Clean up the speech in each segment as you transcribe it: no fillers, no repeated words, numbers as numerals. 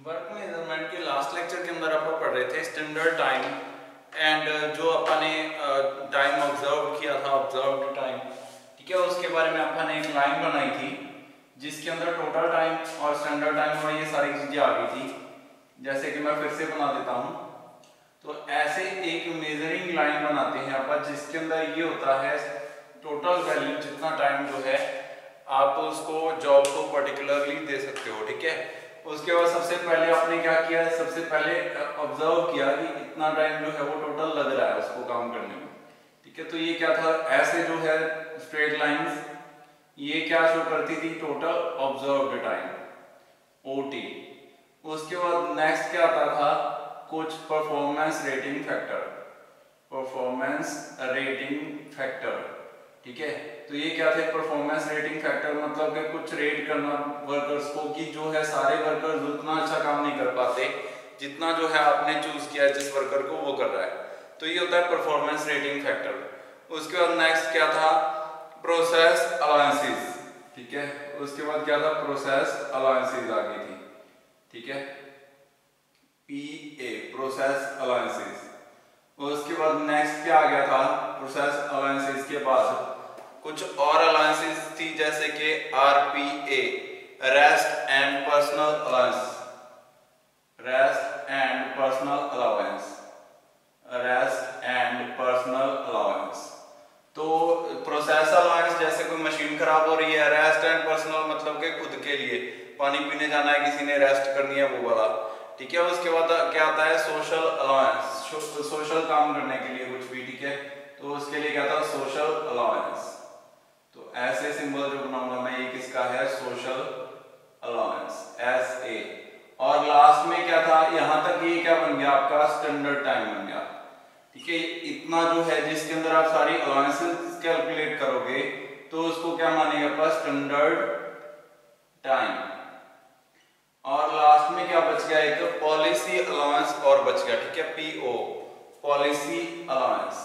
Work measurement के last lecture के अंदर अपन पढ़ रहे थे स्टैंडर्ड टाइम एंड जो अपन ने टाइम ऑब्जर्व किया था, ऑब्जर्व्ड टाइम, ठीक है। उसके बारे में अपन ने एक लाइन बनाई थी जिसके अंदर टोटल टाइम और स्टैंडर्ड टाइम और ये सारी चीजें आ गई थी। जैसे कि मैं फिर से बना देता हूँ। तो ऐसे एक मेजरिंग लाइन बनाते हैं अपन जिसके अंदर ये होता है टोटल वैल्यू, जितना टाइम जो है आप उसको जॉब को पर्टिकुलरली दे सकते हो, ठीक है। उसके बाद सबसे पहले आपने क्या किया, सबसे पहले ऑब्जर्व किया कि इतना टाइम जो है वो टोटल लग रहा है उसको काम करने में, ठीक है। तो ये क्या था, ऐसे जो है स्ट्रेट लाइंस, ये क्या शो करती थी, टोटल ऑब्जर्व्ड टाइम, ओटी। उसके बाद नेक्स्ट क्या आता था, कुछ performance rating factor, performance rating factor, ठीक है। तो ये क्या थे, परफॉर्मेंस रेटिंग फैक्टर, मतलब कि कुछ रेट करना वर्कर्स को कि जो है सारे वर्कर्स उतना अच्छा काम नहीं कर पाते जितना जो है आपने चूज किया है जिस वर्कर को वो कर रहा है। तो ये होता है परफॉर्मेंस रेटिंग फैक्टर। उसके बाद नेक्स्ट क्या था, प्रोसेस अलाउंसेस, ठीक है। उसके बाद क्या था, प्रोसेस अलाउंसेस आ गई थी, ठीक है, PA, प्रोसेस अलाउंसेस। उसके बाद नेक्स्ट क्या आ गया था, प्रोसेस अलाउंसेस के बाद कुछ और अलाउंसेस थी जैसे कि RPA, rest and personal allowance, rest and personal allowance, rest and personal allowance. तो प्रोसेस अलाउंस जैसे कोई मशीन खराब हो रही है, रेस्ट एंड पर्सनल मतलब के खुद के लिए पानी पीने जाना है, किसी ने रेस्ट करनी है, वो वाला, ठीक है। उसके बाद क्या आता है, सोशल अलाउंस, सोशल काम करने के लिए कुछ भी, ठीक है। तो उसके लिए क्या था, सोशल अलाउंस। तो ऐसे सिंबल जो बनाऊंगा मैं, ये किसका है, सोशल अलाउंस, SA। और लास्ट में क्या था, यहां तक ये क्या बन गया आपका, स्टैंडर्ड टाइम बन गया, ठीक है। इतना जो है जिसके अंदर आप सारी अलाउंसेस कैलकुलेट करोगे तो उसको क्या मानेगा आपका, स्टैंडर्ड टाइम। और लास्ट में क्या बच गया, एक पॉलिसी अलाउंस और बच गया, ठीक है, PO, policy allowance,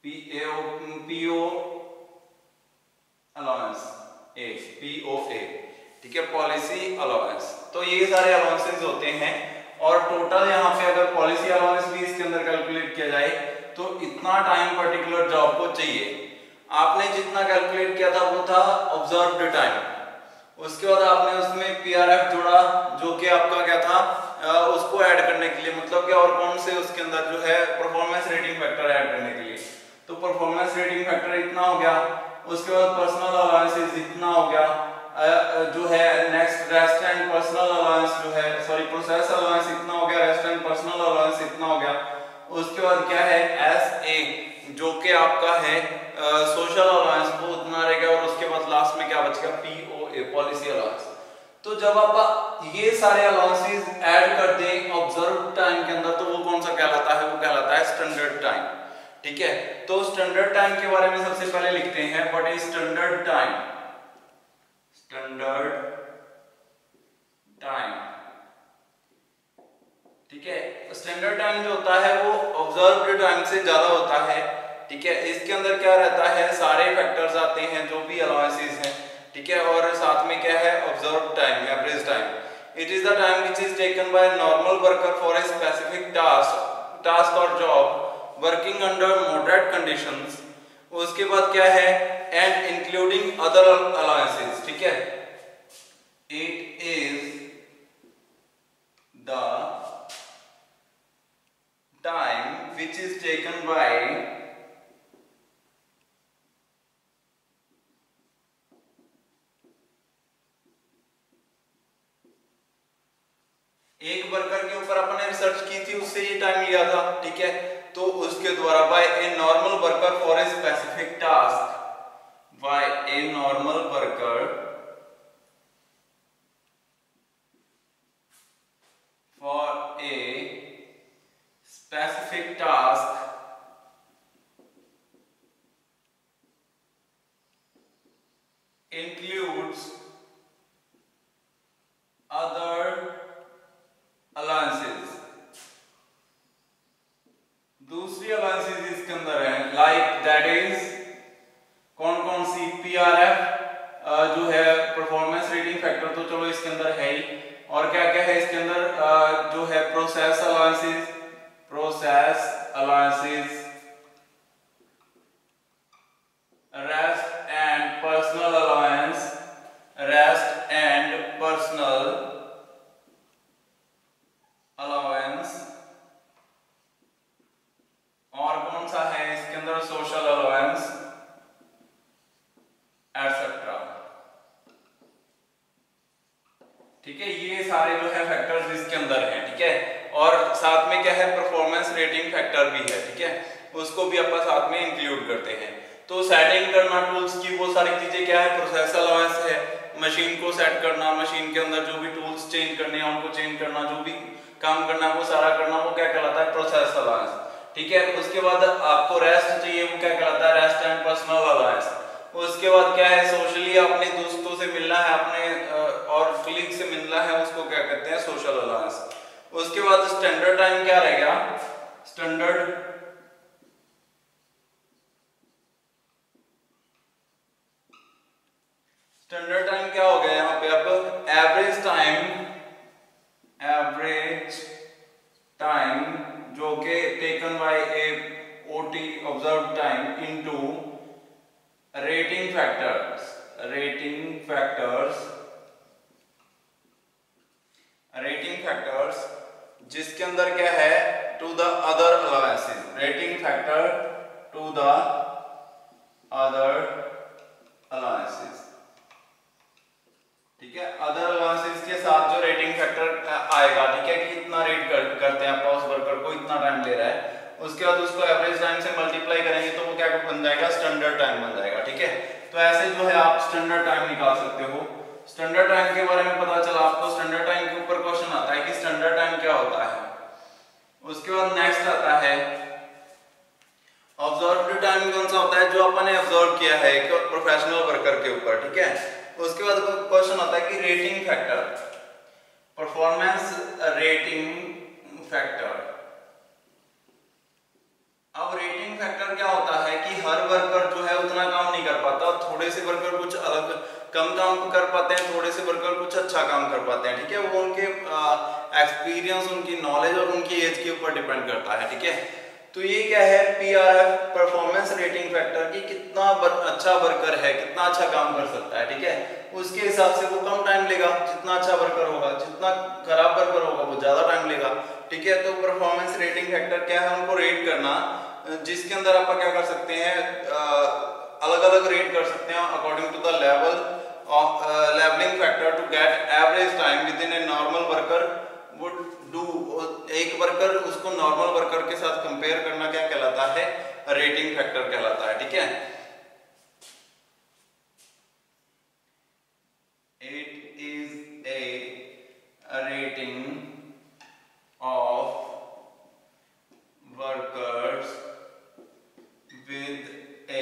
PO allowance, POA, ठीक है, पॉलिसी अलाउंस। तो ये सारे अलाउंसेस होते हैं और टोटल यहाँ पे अगर पॉलिसी अलाउंस भी इसके अंदर कैलकुलेट किया जाए तो इतना टाइम पर्टिकुलर जॉब को चाहिए। आपने जितना कैलकुलेट किया था वो था ऑब्जर्व्ड टाइम। उसके बाद आपने उसमें PRF जोड़ा जो कि आपका क्या था, उसको ऐड करने के लिए, मतलब कि और कौन से उसके अंदर जो है परफॉर्मेंस रेटिंग फैक्टर ऐड करने के लिए। तो परफॉर्मेंस रेटिंग फैक्टर इतना हो गया। उसके बाद पर्सनल अलाउंसेस इतना हो गया, जो है next rest and personal allowance जो है, सॉरी प्रोसेस अलाउंस इतना हो गया, रेस्ट एंड पर्सनल अलाउंस इतना हो गया। उसके बाद क्या है, SA जो कि आपका है सोशल अलाउंस, वो उतना रहेगा। और उसके बाद लास्ट में क्या बचेगा, POA, पॉलिसी अलाउंस। तो जब आप ये सारे अलाउंसेस ऐड कर दें ऑब्जर्व टाइम के अंदर तो वो कौन सा कहलाता है, वो कहलाता है स्टैंडर्ड टाइम, ठीक है। तो स्टैंडर्ड टाइम के बारे में सबसे पहले लिखते हैं, what is standard time, standard time, ठीक है। स्टैंडर्ड टाइम जो होता है वो ऑब्जर्व्ड टाइम से ज्यादा होता है, ठीक है। इसके अंदर क्या रहता है, सारे फैक्टर्स आते हैं जो भी अलाउंसेस हैं, ठीक है। और साथ में क्या है, observed time, average time. It is the time which is taken by normal worker for a specific task और job working under moderate conditions. उसके बाद क्या है, एंड इंक्लूडिंग अदर अलाउंसेस, ठीक है। It is the time which is taken bye एक worker के ऊपर अपने रिसर्च की थी, उससे ये टाइम लिया था, ठीक है। तो उसके द्वारा by a normal worker for a specific task, by a normal worker for a specific task includes other allowances. दूसरी अलाउंसेस इसके अंदर है, लाइक दैट इज कौन कौन सी, PRF जो है परफॉर्मेंस रेटिंग फैक्टर, तो चलो इसके अंदर है ही। और क्या क्या है इसके अंदर, जो है process allowances, rest and personal allowance, rest and personal allowance, और कौन सा है इसके अंदर सोशल अलाउंस एटसेट्रा। ठीक है, ये सारे जो है फैक्टर्स इसके अंदर हैं। ठीक है, और साथ में क्या है, परफॉर्मेंस रेटिंग फैक्टर भी है। ठीक है, उसको भी अपन साथ में इंक्लूड करते हैं। तो सेटिंग करना टूल्स की वो सारी चीजें क्या है, प्रोसेस अलाउंस है, मशीन को सेट करना, मशीन के अंदर जो भी टूल्स चेंज करने हैं उनको चेंज करना, जो भी काम करना है वो सारा करना, वो क्या कहलाता है, प्रोसेस अलाउंस। ठीक है, उसके बाद आपको रेस्ट चाहिए, वो क्या कहलाता है, रेस्ट एंड पर्सनल अलाउंस। उसके बाद क्या है, सोशली अपने दोस्तों से मिलना है, अपने और कलीग से मिलना है, उसको क्या कहते हैं, सोशल अलाउंस। उसके बाद स्टैंडर्ड टाइम क्या रह गया, स्टैंडर्ड टाइम क्या हो गया यहाँ पे, अब एवरेज टाइम जो कि taken by a OT observe time into rating factors, जिसके अंदर क्या है, to the other allowances, rating factor to the other allowances. ठीक है, अदर अलाउंसेस के साथ जो रेटिंग फैक्टर आएगा, ठीक है, कि इतना रेट करते हैं आप उस वर्कर को, इतना टाइम ले रहा है, उसके बाद उसको एवरेज टाइम से मल्टीप्लाई करेंगे तो वो क्या बन जाएगा, स्टैंडर्ड टाइम बन जाएगा। ठीक है, तो ऐसे जो है आप स्टैंडर्ड टाइम निकाल सकते हो। स्टैंडर्ड टाइम के बारे में पता चला आपको, स्टैंडर्ड टाइम के ऊपर क्वेश्चन आता है कि स्टैंडर्ड टाइम क्या होता है। उसके बाद नेक्स्ट आता है ऑब्जर्व्ड टाइम, कौन सा होता है, जो अपन ने ऑब्जर्व किया है एक प्रोफेशनल वर्कर के ऊपर। ठीक है, उसके बाद क्वेश्चन आता है कि rating factor, performance rating factor. अब रेटिंग फैक्टर क्या होता है कि हर वर्कर जो है उतना काम नहीं कर पाता, थोड़े से वर्कर कुछ अलग कम काम कर पाते हैं, थोड़े से वर्कर कुछ अच्छा काम कर पाते हैं। ठीक है, वो उनके एक्सपीरियंस, उनकी नॉलेज और उनकी एज के ऊपर डिपेंड करता है। ठीक है, तो ये क्या है, पीआरएफ, परफॉर्मेंस रेटिंग फैक्टर, की कितना अच्छा वर्कर है, कितना अच्छा काम कर सकता है। ठीक है, उसके हिसाब से वो कम टाइम लेगा, जितना अच्छा वर्कर होगा, जितना खराब वर्कर होगा वो ज्यादा टाइम लेगा। ठीक है, तो परफॉर्मेंस रेटिंग फैक्टर क्या है, उनको रेट करना, जिसके अंदर आप क्या कर सकते हैं, अलग अलग रेट कर सकते हैं according to the level of levelling factor to get average time with in a normal worker would do. एक वर्कर उसको नॉर्मल वर्कर के साथ कंपेयर करना क्या कहलाता है, रेटिंग फैक्टर कहलाता है। ठीक है, it is A rating of workers with a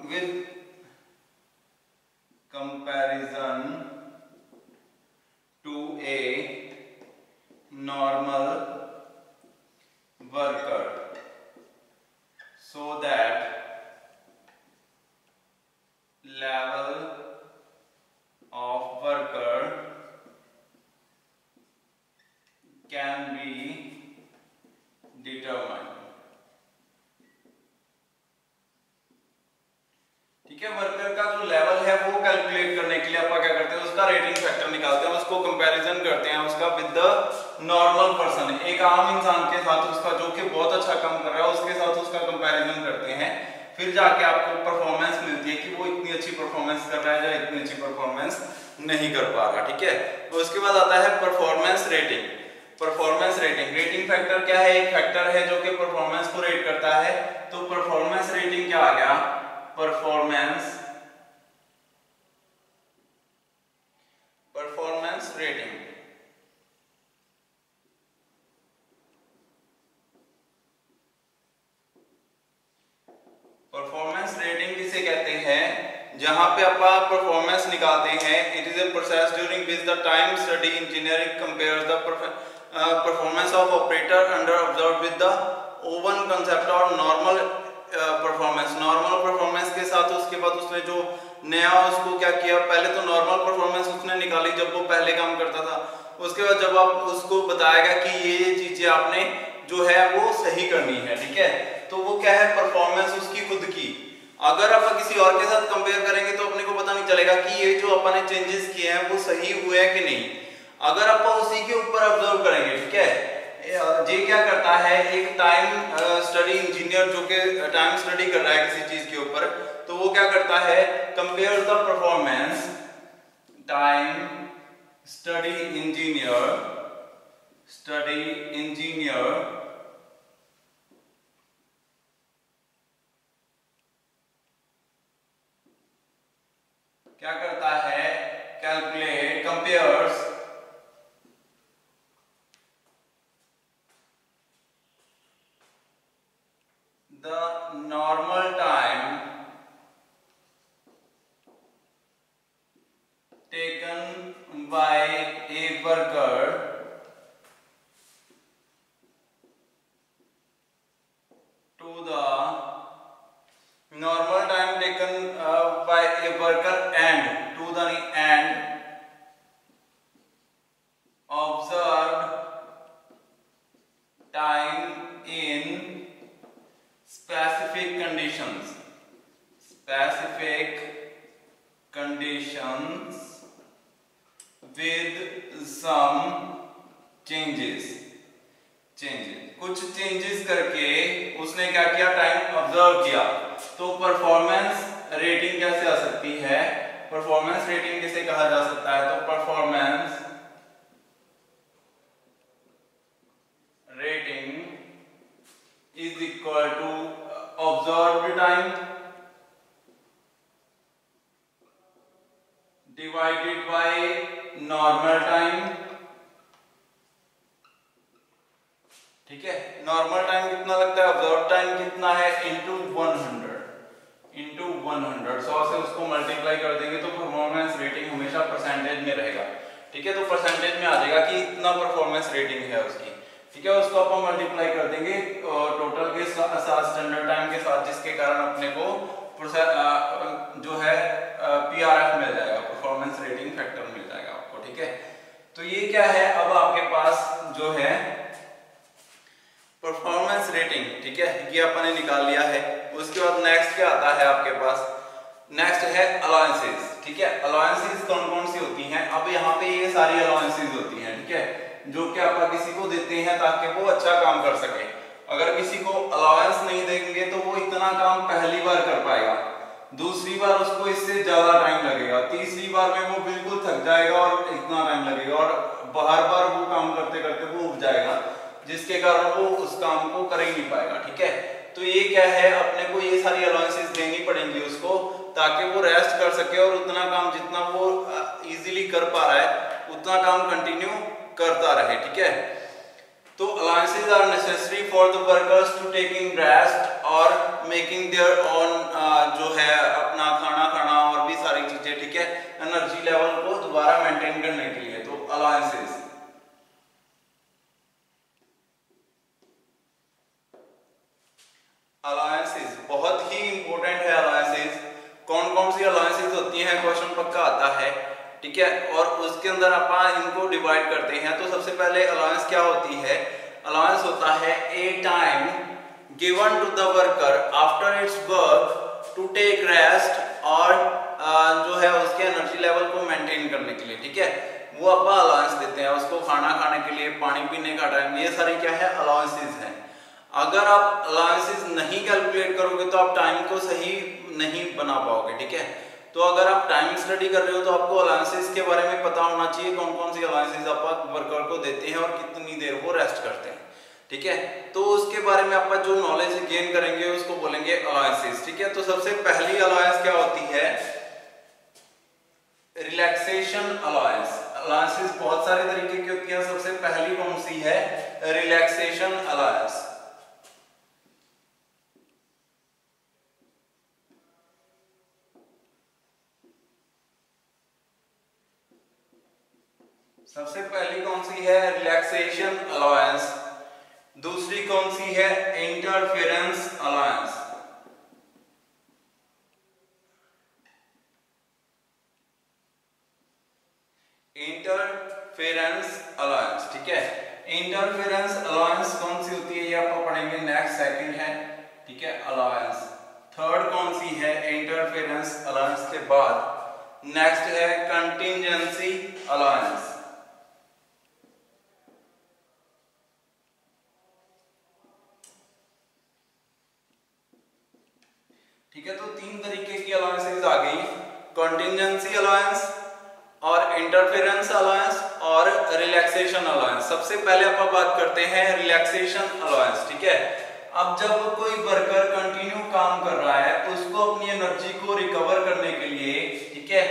with comparison to a normal worker so that level of worker can be determined। ठीक है, वर्कर का जो लेवल है वो कैलकुलेट करने के लिए अपन क्या करते हैं, उसका रेटिंग फैक्टर निकालते हैं, उसको कंपैरिजन करते हैं उसका विद द नॉर्मल पर्सन, एक आम इंसान के साथ, उसका जो कि बहुत अच्छा काम कर रहा है उसके साथ उसका कंपैरिजन करते हैं, फिर जाके आपको परफॉर्मेंस मिलती है कि वो इतनी अच्छी परफॉर्मेंस कर रहा है या इतनी अच्छी परफॉर्मेंस नहीं कर पा रहा। ठीक है, तो उसके बाद आता है performance rating. Performance rating, rating factor क्या है, एक फैक्टर है जो कि परफॉर्मेंस को रेट करता है। तो परफॉर्मेंस रेटिंग क्या आ गया, परफॉर्मेंस रेटिंग। परफॉर्मेंस रेटिंग किसे कहते हैं, जहां पे आप परफॉर्मेंस निकालते हैं। It is a process during which the time study engineering compares the performance of operator under observe with the oven concept और नॉर्मल परफॉर्मेंस, नॉर्मल परफॉर्मेंस के साथ उसके बाद उसने जो नया उसको क्या किया, पहले तो नॉर्मल परफॉर्मेंस उसने निकाली जब वो पहले काम करता था, उसके बाद जब आप उसको बताएगा कि ये चीजें आपने जो है वो सही करनी है, ठीक है, तो वो क्या है, परफॉर्मेंस उसकी खुद की। अगर आप किसी और के साथ कंपेयर करेंगे तो अपने को पता नहीं चलेगा कि ये जो अपन ने चेंजेस किए हैं वो सही हुए हैं कि नहीं। अगर आप उसी के ऊपर ऑब्जर्व करेंगे, ठीक है, ये क्या करता है, एक टाइम स्टडी इंजीनियर जो कि टाइम स्टडी कर रहा है किसी चीज के ऊपर, तो वो क्या करता है, compare the performance, time study engineer क्या करता है, calculate, compares the normal time taken by a worker to the normal time taken by a worker and to the end observed time in specific conditions with some changes कुछ changes करके उसने क्या किया, time observe किया। तो performance rating कैसे आ सकती है, परफॉर्मेंस रेटिंग किसे कहा जा सकता है, तो performance rating is equal to observed time divided by normal time, ठीक है, नॉर्मल टाइम कितना लगता है, ऑब्जर्व टाइम कितना है, इनटू 100 100 से उसको मल्टीप्लाई कर देंगे तो परफॉर्मेंस रेटिंग हमेशा परसेंटेज में रहेगा, ठीक है, तो परसेंटेज में आ जाएगा कि इतना परफॉर्मेंस रेटिंग है उसकी, ठीक है, उसको अपन मल्टीप्लाई कर देंगे टोटल के साथ, स्टैंडर्ड टाइम के साथ, जिसके कारण अपने को जो है पीआरएफ मिल जाएगा, परफॉर्मेंस रेटिंग फैक्टर मिल जाएगा आपको, ठीक है। तो ये क्या है, अब आपके पास जो है परफॉर्मेंस रेटिंग, ठीक है, ये अपन ने निकाल लिया है। उसके बाद नेक्स्ट क्या आता है आपके पास, नेक्स्ट है अलाउंसेस, ठीक है, अलाउंसेस कौन कौन सी होती हैं, अब यहाँ पे ये सारी अलाउंसेस होती हैं, ठीक है, जो कि आप किसी को देते हैं ताकि वो अच्छा काम कर सके। अगर किसी को अलाउंस नहीं देंगे तो वो इतना काम पहली बार कर पाएगा, दूसरी बार उसको इससे ज्यादा टाइम लगेगा, तीसरी बार में वो बिल्कुल थक जाएगा और इतना टाइम लगेगा, और बार बार वो काम करते करते वो उब जाएगा, जिसके कारण वो उस काम को कर ही नहीं पाएगा, ठीक है। तो ये क्या है, अपने को ये सारी अलाउंसेस देनी पड़ेंगी उसको, ताकि वो रेस्ट कर सके और उतना काम जितना वो इजीली कर पा रहा है उतना काम कंटिन्यू करता रहे, ठीक है। तो allowances are necessary for the workers to taking rest और मेकिंग देयर ऑन जो है अपना खाना खाना और भी सारी चीजें, ठीक है, एनर्जी लेवल को दोबारा मेंटेन करने के लिए। तो अलाउंसेस बहुत ही इंपॉर्टेंट है। अलाउंसेस कौन कौन सी अलाउंसेस होती हैं, क्वेश्चन पक्का आता है, ठीक है, और उसके अंदर अपन इनको डिवाइड करते हैं। तो सबसे पहले अलाउंस क्या होती है, अलाउंस होता है a time given to the worker after its work to take rest और जो है उसके एनर्जी लेवल को मेंटेन करने के लिए, ठीक है, वो अपन अलाउंस देते हैं उसको, खाना खाने के लिए, पानी पीने का टाइम, ये सारी क्या है अलाउंसेस हैं। अगर आप अलाउंसेस नहीं कैलकुलेट करोगे तो आप टाइम को सही नहीं बना पाओगे, ठीक है। तो अगर आप टाइम स्टडी कर रहे हो तो आपको अलाउंसेस के बारे में पता होना चाहिए, कौन कौन सी अलाउंसेस आप वर्कर को देते हैं और कितनी देर वो रेस्ट करते हैं, ठीक है। तो उसके बारे में आप जो नॉलेज गेन करेंगे उसको बोलेंगे अलाउंसेस, ठीक है। तो सबसे पहली अलाउंस क्या होती है, रिलैक्सेशन अलाउंस। अलाउंसेस बहुत सारे तरीके की होती है, सबसे पहली कौन सी है, रिलैक्सेशन अलाउंस। सबसे पहली कौन सी है, रिलैक्सेशन अलाउंस। दूसरी कौन सी है, इंटरफेरेंस अलाउंस। इंटरफेरेंस अलाउंस, ठीक है। इंटरफेरेंस अलाउंस कौन सी होती है ये आपको पढ़ेंगे नेक्स्ट। सेकंड है, ठीक है, अलाउंस। थर्ड कौन सी है इंटरफेरेंस अलाउंस के बाद? नेक्स्ट है कंटिजेंसी अलाउंस। ठीक है, तो तीन तरीके की अलाउंसेस आ गई, कंटिजेंसी अलाउंस और इंटरफेरेंस अलाउंस और रिलैक्सेशन अलाउंस। सबसे पहले अपन बात करते हैं रिलैक्सेशन अलाउंस, ठीक है। अब जब कोई वर्कर कंटिन्यू काम कर रहा है, उसको अपनी एनर्जी को रिकवर करने के लिए, ठीक है,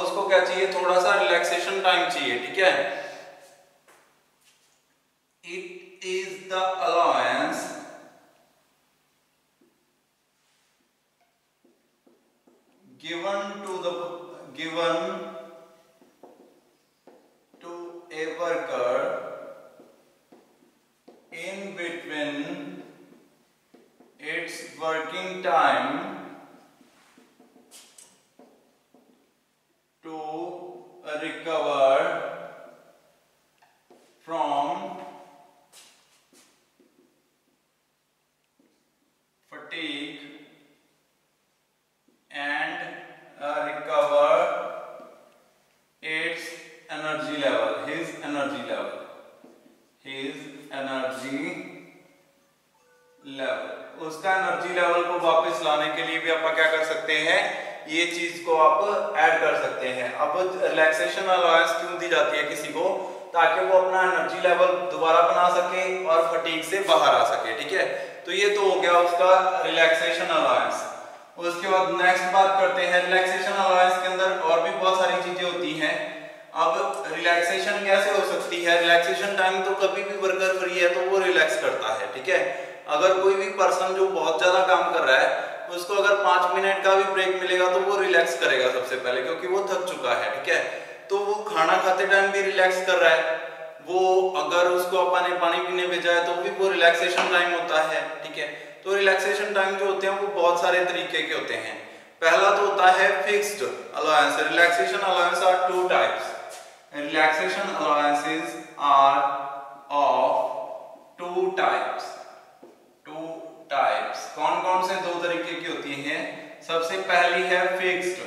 उसको क्या चाहिए? थोड़ा सा रिलैक्सेशन टाइम चाहिए, ठीक है। It is the allowance given to a worker in between its working time to recover from fatigue and recover its energy level, his energy level, उसका एनर्जी लेवल को वापस लाने के लिए भी आप क्या कर सकते हैं? ये चीज को आप ऐड कर सकते हैं। अब रिलैक्सेशन अलाउंस क्यों दी जाती है किसी को? ताकि वो अपना एनर्जी लेवल दोबारा बना सके और फटीग से बाहर आ सके, ठीक है। तो ये तो हो गया उसका रिलैक्सेशन अलाउंस। उसके बाद नेक्स्ट बात करते हैं रिलैक्सेशन अलाउंस के अंदर और भी बहुत सारी चीजें होती हैं। अब रिलैक्सेशन कैसे हो सकती है? रिलैक्सेशन टाइम तो कभी भी वर्कर फ्री है तो वो रिलैक्स करता है, ठीक है। अगर कोई भी पर्सन जो बहुत ज्यादा काम कर रहा है उसको अगर 5 मिनट का भी ब्रेक मिलेगा तो वो रिलैक्स करेगा सबसे पहले, क्योंकि वो थक चुका है, ठीक है। तो वो खाना खाते टाइम भी रिलैक्स कर रहा है, वो अगर उसको अपन पानी पीने भेजा है तो भी वो रिलैक्सेशन टाइम होता है, ठीक है। तो रिलैक्सेशन टाइम जो होते हैं वो बहुत सारे तरीके के होते हैं। पहला तो होता है fixed allowance. Relaxation allowance are two types. Relaxation allowances are of two types. कौन कौन से दो तरीके की होती हैं? सबसे पहली है fixed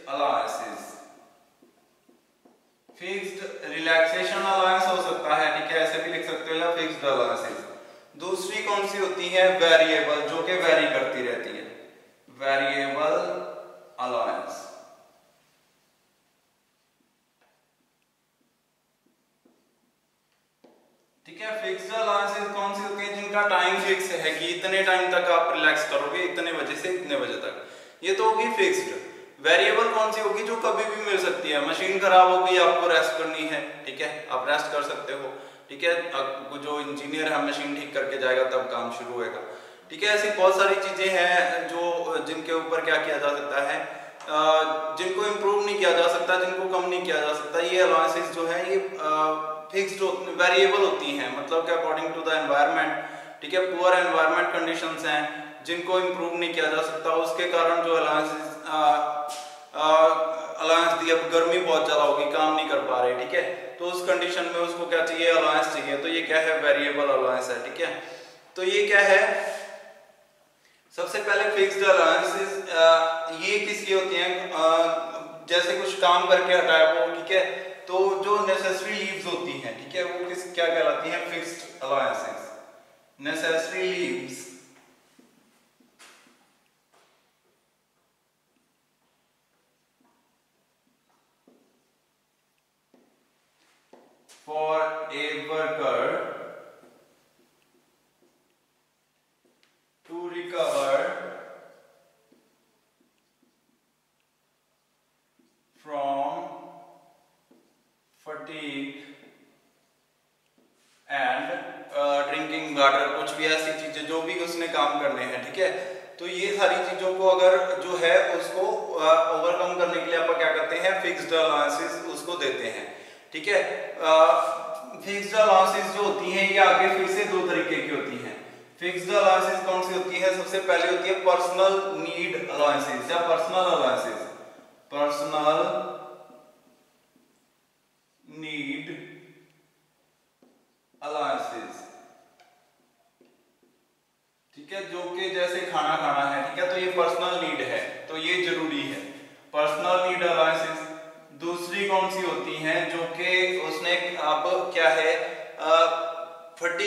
allowances. Fixed relaxation allowance हो सकता है, ठीक है, ऐसे भी लिख सकते हो, या फिक्स्ड अलाउंसेस। दूसरी कौन सी होती है? वेरिएबल, जो कि वेरी करती रहती है, वेरिएबल अलाउंस। ठीक है। फिक्स्ड अलाउंसेस कौन सी होती है? जिनका टाइम फिक्स है कि इतने टाइम तक आप रिलैक्स करोगे, इतने बजे से इतने बजे तक, ये तो होगी फिक्स्ड। वेरिएबल कौन सी होगी? जो कभी भी मिल सकती है। मशीन खराब हो गई, आपको रेस्ट करनी है, ठीक है, आप रेस्ट कर सकते हो, ठीक है। जो इंजीनियर है मशीन ठीक करके जाएगा तब काम शुरू होएगा, ठीक है। ऐसी बहुत सारी चीजें हैं जो जिनके ऊपर क्या किया जा सकता है, जिनको इम्प्रूव नहीं किया जा सकता, जिनको कम नहीं किया जा सकता। ये अलाउंसेस जो है ये फिक्स्ड वेरिएबल होती हैं, मतलब कि अकॉर्डिंग टू द एनवायरनमेंट, ठीक है। पुअर एनवायरनमेंट कंडीशंस हैं जिनको इम्प्रूव नहीं किया जा सकता, उसके कारण जो अलाउंस दी, अब गर्मी बहुत ज्यादा होगी, काम नहीं कर पा रहे, ठीक है, तो उस कंडीशन में उसको क्या चाहिए? अलाउंस चाहिए। तो ये क्या है? वेरिएबल अलाउंस है, ठीक है। तो ये क्या है? सबसे पहले फिक्स्ड अलाउंसेस ये किसकी होती हैं? जैसे कुछ काम करके हटाया वो, ठीक है, तो जो नेसेसरी लीव्स होती हैं, ठीक है, वो क्या कहलाती हैं? Fixed allowances. Necessary leaves for a worker to recover from fatigue and drinking water, कुछ भी ऐसी चीजें जो भी उसने काम करने हैं, ठीक है। तो ये सारी चीजों को अगर जो है उसको ओवरकम करने के लिए आप क्या करते हैं? फिक्स्ड अलाउंसेस उसको देते हैं, ठीक है। फिक्स्ड अलाउंसेस जो होती हैं ये आगे फिर से दो तरीके की होती हैं। फिक्स्ड अलाउंसेस कौन सी होती है? सबसे पहले होती है पर्सनल नीड अलाउंसेस या पर्सनल अलाउंसेस। पर्सनल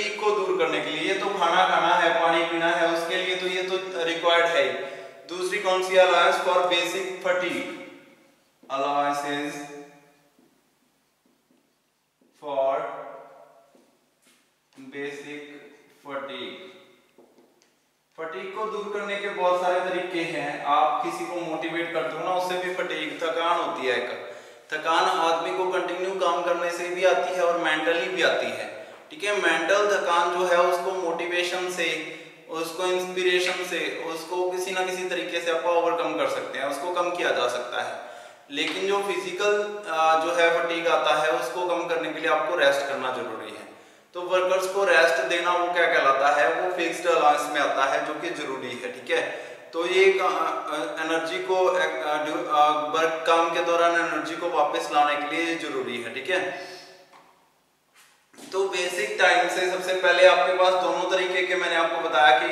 फटीग को दूर करने के लिए, ये तो खाना खाना है, पानी पीना है, उसके लिए तो ये तो रिक्वायर्ड है। दूसरी कौन सी? Allowance for basic fatigue, allowances for basic fatigue. Fatigue को दूर करने के बहुत सारे तरीके हैं। आप किसी को मोटिवेट करते हो ना, उससे भी फटीग, थकान होती है। एक थकान आदमी को कंटिन्यू काम करने से भी आती है और मेंटली भी आती है, ठीक है। मेंटल थकान जो है उसको मोटिवेशन से, उसको इंस्पिरेशन से, उसको किसी ना किसी तरीके से आप ओवरकम कर सकते हैं, उसको कम किया जा सकता है। लेकिन जो फिजिकल जो है फटीग आता है, उसको कम करने के लिए आपको रेस्ट करना जरूरी है। तो वर्कर्स को रेस्ट देना वो क्या कहलाता है? वो फिक्स्ड अलाउंस में आता है, जो कि जरूरी है, ठीक है। तो ये एनर्जी को वर्क काम के दौरान एनर्जी को वापस लाने के लिए जरूरी है, ठीक है। तो बेसिक टाइम से सबसे पहले आपके पास दोनों तरीके के मैंने आपको बताया कि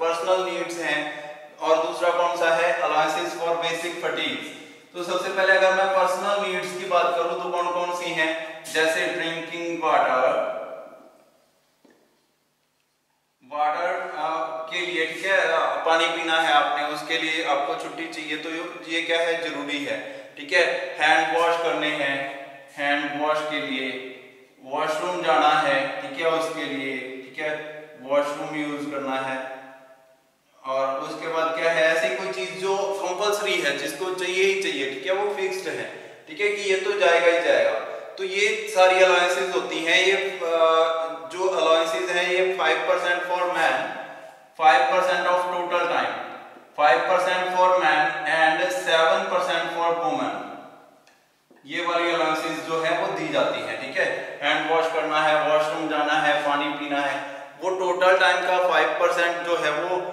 पर्सनल नीड्स हैं, और दूसरा कौन सा है? Allowances for basic fatigues. तो सबसे पहले अगर मैं पर्सनल नीड्स की बात करूं तो कौन कौन सी हैं? जैसे ड्रिंकिंग वाटर, वाटर के लिए, ठीक है, पानी पीना है आपने, उसके लिए आपको छुट्टी चाहिए, तो ये क्या है? जरूरी है, ठीक है। हैंड वॉश करने हैं, हैंड वॉश के लिए, वॉशरूम जाना है, ठीक है, उसके लिए, ठीक है, वॉशरूम यूज करना है। और उसके बाद क्या है? ऐसी कोई चीज जो कंपल्सरी है, जिसको चाहिए ही चाहिए, ठीक है, वो फिक्स्ड है, ठीक है, कि ये तो जाएगा ही जाएगा। तो ये सारी अलाउंसेस होती हैं। ये जो अलाउंसेस हैं ये 5% for man, 5% of total time, 5% for man and 7% for women. ये वाली अलाउंसेस जो है वो दी जाती है, ठीक है। हैंड वॉश करना है, वॉशरूम जाना है, पानी पीना है, वो टोटल टाइम का 5% जो है वो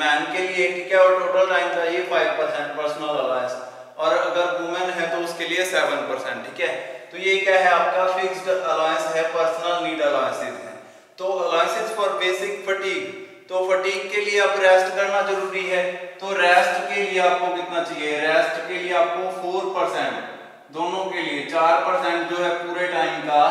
मैन के लिए, ठीक है, और टोटल टाइम का ये 5% पर्सनल अलाउंस, और अगर वुमेन है तो उसके लिए 7%, ठीक है। तो ये क्या है? आपका फिक्स्ड अलाउंस है, पर्सनल नीड अलाउंसेस है। तो अलाउंसेस फॉर बेसिक फटीग, तो फटीग के लिए अब रेस्ट करना जरूरी है। तो रेस्ट के लिए आपको कितना चाहिए? रेस्ट के लिए आपको 4%, दोनों के लिए 4% जो है पूरे टाइम का।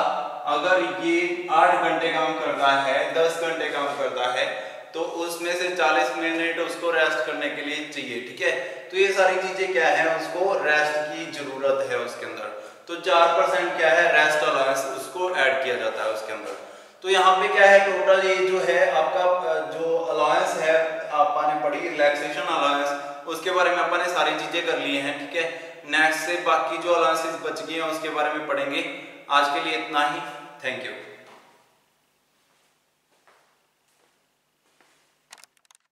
अगर ये 8 घंटे काम करता है, 10 घंटे काम करता है, तो उसमें से 40 मिनट उसको रेस्ट करने के लिए चाहिए, ठीक है। तो ये सारी चीजें क्या है? उसको रेस्ट की जरूरत है उसके अंदर। तो 4% क्या है? रेस्ट अलाउंस, उसको ऐड किया जाता है उसके अंदर। तो यहाँ पे क्या है? टोटल ये जो है आपका जो अलाउंस है, आपने पढ़ी रिलैक्सेशन अलाउंस, उसके बारे में अपन ने सारी चीजें कर ली हैं, ठीक है। नेक्स्ट से बाकी जो अलाउंसेस बच गए हैं उसके बारे में पढ़ेंगे। आज के लिए इतना ही, थैंक यू।